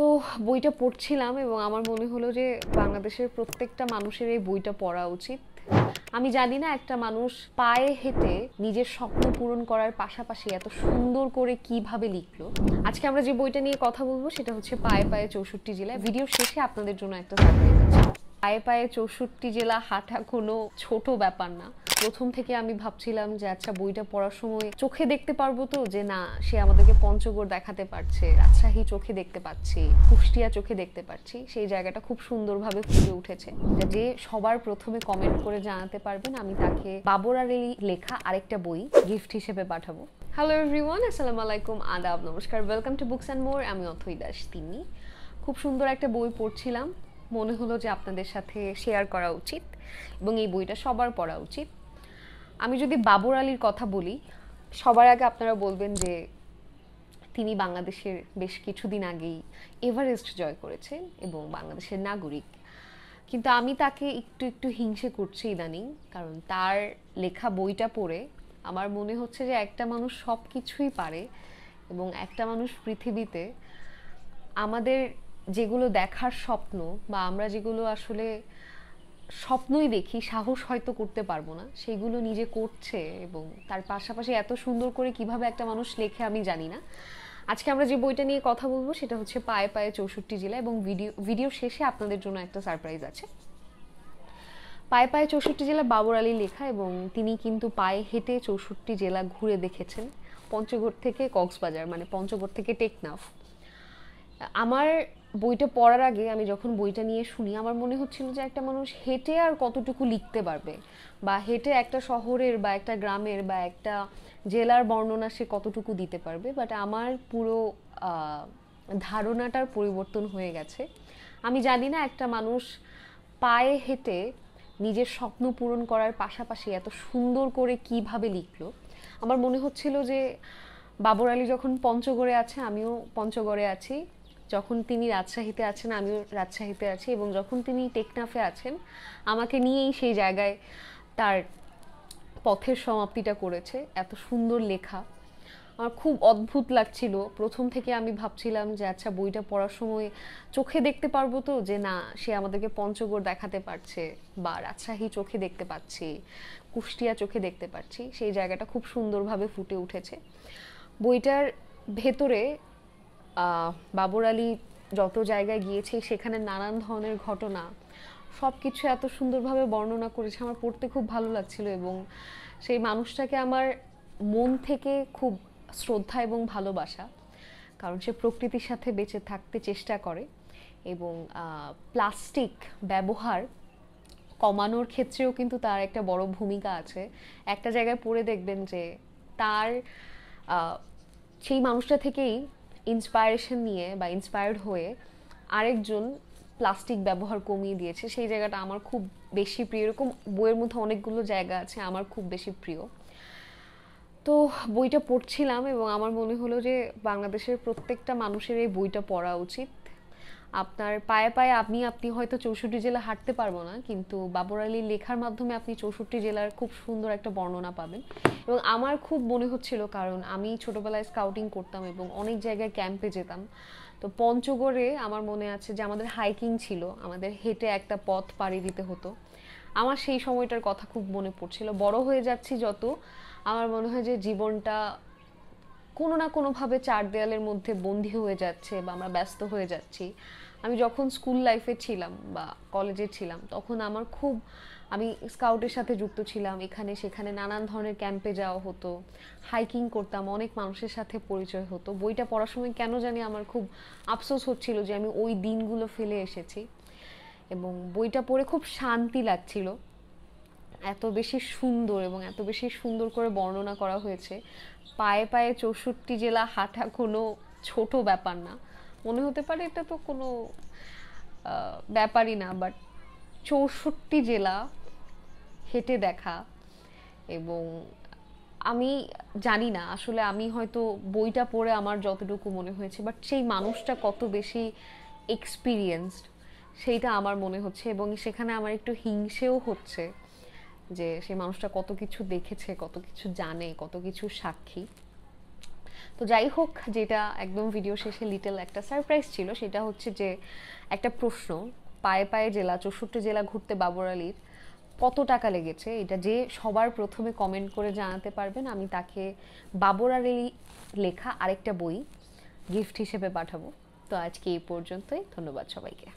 তো বইটা পড়ছিলাম এবং আমার মনে হলো যে বাংলাদেশের প্রত্যেকটা মানুষের এই বইটা পড়া উচিত। আমি জানি না একটা মানুষ পায়ে হেঁটে নিজের স্বপ্ন পূরণ করার পাশাপাশি এত সুন্দর করে কিভাবে লিখলো। আজকে আমরা যে বইটা নিয়ে কথা বলবো সেটা হচ্ছে পায়ে পায়ে 64 জেলায়। ভিডিওর শেষে আপনাদের জন্য একটা সারপ্রাইজ আছে। পায়ে পায়ে 64 জেলা হাঁটা কোনো ছোট ব্যাপার না। প্রথম থেকে আমি ভাবছিলাম যে আচ্ছা বইটা পড়ার সময় চোখে দেখতে পারবো তো, যে না সে আমাদেরকে পঞ্চগড় দেখাতে পারছে, রাজশাহী চোখে দেখতে পাচ্ছি, কুষ্টিয়া চোখে দেখতে পাচ্ছি। সেই জায়গাটা খুব সুন্দরভাবে ফুটে উঠেছে। যে সবার প্রথমে কমেন্ট করে জানাতে পারবেন আমি তাকে বাবর আলী লেখা আরেকটা বই গিফট হিসেবে পাঠাবো। হ্যালো এভরিওয়ান, আসসালামু আলাইকুম, আদাব, নমস্কার, welcome to books and more. আমি অথৈ দাস তিন্নি। খুব সুন্দর একটা বই পড়ছিলাম, মনে হলো যে আপনাদের সাথে শেয়ার করা উচিত এবং এই বইটা সবার পড়া উচিত। আমি যদি বাবর আলীর কথা বলি, সবার আগে আপনারা বলবেন যে তিনি বাংলাদেশের বেশ কিছুদিন আগেই এভারেস্ট জয় করেছেন এবং বাংলাদেশের নাগরিক। কিন্তু আমি তাকে একটু একটু হিংসে করছি ইদানিং, কারণ তার লেখা বইটা পড়ে আমার মনে হচ্ছে যে একটা মানুষ সব কিছুই পারে এবং একটা মানুষ পৃথিবীতে আমাদের যেগুলো দেখার স্বপ্ন বা আমরা যেগুলো আসলে স্বপ্নই দেখি, সাহস হয়তো করতে পারবো না, সেগুলো নিজে করছে এবং তার পাশাপাশি এত সুন্দর করে কিভাবে একটা মানুষ লেখে আমি জানি না। আজকে আমরা যে বইটা নিয়ে কথা বলবো সেটা হচ্ছে পায়ে পায়ে 64 জেলা এবং ভিডিওর শেষে আপনাদের জন্য একটা সারপ্রাইজ আছে। পায়ে পায়ে 64 জেলা বাবর আলী লেখা এবং তিনি কিন্তু পায়ে হেঁটে 64 জেলা ঘুরে দেখেছেন, পঞ্চগড় থেকে কক্সবাজার, মানে পঞ্চগড় থেকে টেকনাফ। আমার বইটা পড়ার আগে আমি যখন বইটা নিয়ে শুনি আমার মনে হচ্ছিল যে একটা মানুষ হেঁটে আর কতটুকু লিখতে পারবে, বা হেঁটে একটা শহরের বা একটা গ্রামের বা একটা জেলার বর্ণনা সে কতটুকু দিতে পারবে। বাট আমার পুরো ধারণাটার পরিবর্তন হয়ে গেছে। আমি জানি না একটা মানুষ পায়ে হেঁটে নিজের স্বপ্ন পূরণ করার পাশাপাশি এত সুন্দর করে কিভাবে লিখলো। আমার মনে হচ্ছিল যে বাবর আলী যখন পঞ্চগড়ে আছে আমিও পঞ্চগড়ে আছি, যখন তিনি রাজশাহীতে আছেন আমিও রাজশাহীতে আছি, এবং যখন তিনি টেকনাফে আছেন আমাকে নিয়েই সেই জায়গায় তার পথের সমাপ্তিটা করেছে। এত সুন্দর লেখা আমার খুব অদ্ভুত লাগছিল। প্রথম থেকে আমি ভাবছিলাম যে আচ্ছা বইটা পড়ার সময় চোখে দেখতে পারবো তো, যে না সে আমাদেরকে পঞ্চগড় দেখাতে পারছে, বা রাজশাহী চোখে দেখতে পাচ্ছি, কুষ্টিয়া চোখে দেখতে পাচ্ছি। সেই জায়গাটা খুব সুন্দরভাবে ফুটে উঠেছে বইটার ভেতরে। বাবর আলী যত জায়গায় গিয়েছে সেখানে নানান ধরনের ঘটনা সব কিছু এত সুন্দরভাবে বর্ণনা করেছে, আমার পড়তে খুব ভালো লাগছিল এবং সেই মানুষটাকে আমার মন থেকে খুব শ্রদ্ধা এবং ভালোবাসা, কারণ সে প্রকৃতির সাথে বেঁচে থাকতে চেষ্টা করে এবং প্লাস্টিক ব্যবহার কমানোর ক্ষেত্রেও কিন্তু তার একটা বড় ভূমিকা আছে। একটা জায়গায় পড়ে দেখবেন যে তার সেই মানুষটা থেকেই ইন্সপায়ারেশন নিয়ে বা ইন্সপায়ার্ড হয়ে আরেকজন প্লাস্টিক ব্যবহার কমিয়ে দিয়েছে। সেই জায়গাটা আমার খুব বেশি প্রিয়। এরকম বইয়ের মধ্যে অনেকগুলো জায়গা আছে আমার খুব বেশি প্রিয়। তো বইটা পড়ছিলাম এবং আমার মনে হলো যে বাংলাদেশের প্রত্যেকটা মানুষের এই বইটা পড়া উচিত। আপনার পায়ে পায়ে আপনি হয়তো 64 জেলা হাঁটতে পারবো না, কিন্তু বাবর আলীর লেখার মাধ্যমে আপনি 64 জেলার খুব সুন্দর একটা বর্ণনা পাবেন। এবং আমার খুব মনে হচ্ছিল, কারণ আমি ছোটবেলায় স্কাউটিং করতাম এবং অনেক জায়গায় ক্যাম্পে যেতাম। তো পঞ্চগড়ে আমার মনে আছে যে আমাদের হাইকিং ছিল, আমাদের হেঁটে একটা পথ পাড়ি দিতে হতো। আমার সেই সময়টার কথা খুব মনে পড়ছিল। বড় হয়ে যাচ্ছি যত, আমার মনে হয় যে জীবনটা কোনো না কোনোভাবে চার দেয়ালের মধ্যে বন্দী হয়ে যাচ্ছে বা আমরা ব্যস্ত হয়ে যাচ্ছি। আমি যখন স্কুল লাইফে ছিলাম বা কলেজে ছিলাম তখন আমার খুব, আমি স্কাউটের সাথে যুক্ত ছিলাম, এখানে সেখানে নানান ধরনের ক্যাম্পে যাওয়া হতো, হাইকিং করতাম, অনেক মানুষের সাথে পরিচয় হতো। বইটা পড়ার সময় কেন জানি আমার খুব আফসোস হচ্ছিল যে আমি ওই দিনগুলো ফেলে এসেছি, এবং বইটা পড়ে খুব শান্তি লাগছিল। এত বেশি সুন্দর এবং এত বেশি সুন্দর করে বর্ণনা করা হয়েছে। পায়ে পায়ে 64 জেলা হাঁটা কোনো ছোট ব্যাপার না। মনে হতে পারে এটা তো কোনো ব্যাপারই না, বাট 64 জেলা হেঁটে দেখা। এবং আমি জানি না আসলে, আমি হয়তো বইটা পড়ে আমার যতটুকু মনে হয়েছে, বাট সেই মানুষটা কত বেশি এক্সপিরিয়েন্সড সেইটা আমার মনে হচ্ছে, এবং সেখানে আমার একটু হিংসেও হচ্ছে যে সেই মানুষটা কত কিছু দেখেছে, কত কিছু জানে, কত কিছু সাক্ষী। তো যাই হোক, যেটা একদম ভিডিও শেষে লিটল একটা সারপ্রাইজ ছিল, সেটা হচ্ছে যে একটা প্রশ্ন, পায়ে পায়ে জেলা 64 জেলা ঘুরতে বাবর আলীর কত টাকা লেগেছে, এটা যে সবার প্রথমে কমেন্ট করে জানাতে পারবেন আমি তাকে বাবর আলী লেখা আরেকটা বই গিফট হিসেবে পাঠাবো। তো আজকে এই পর্যন্তই, ধন্যবাদ সবাইকে।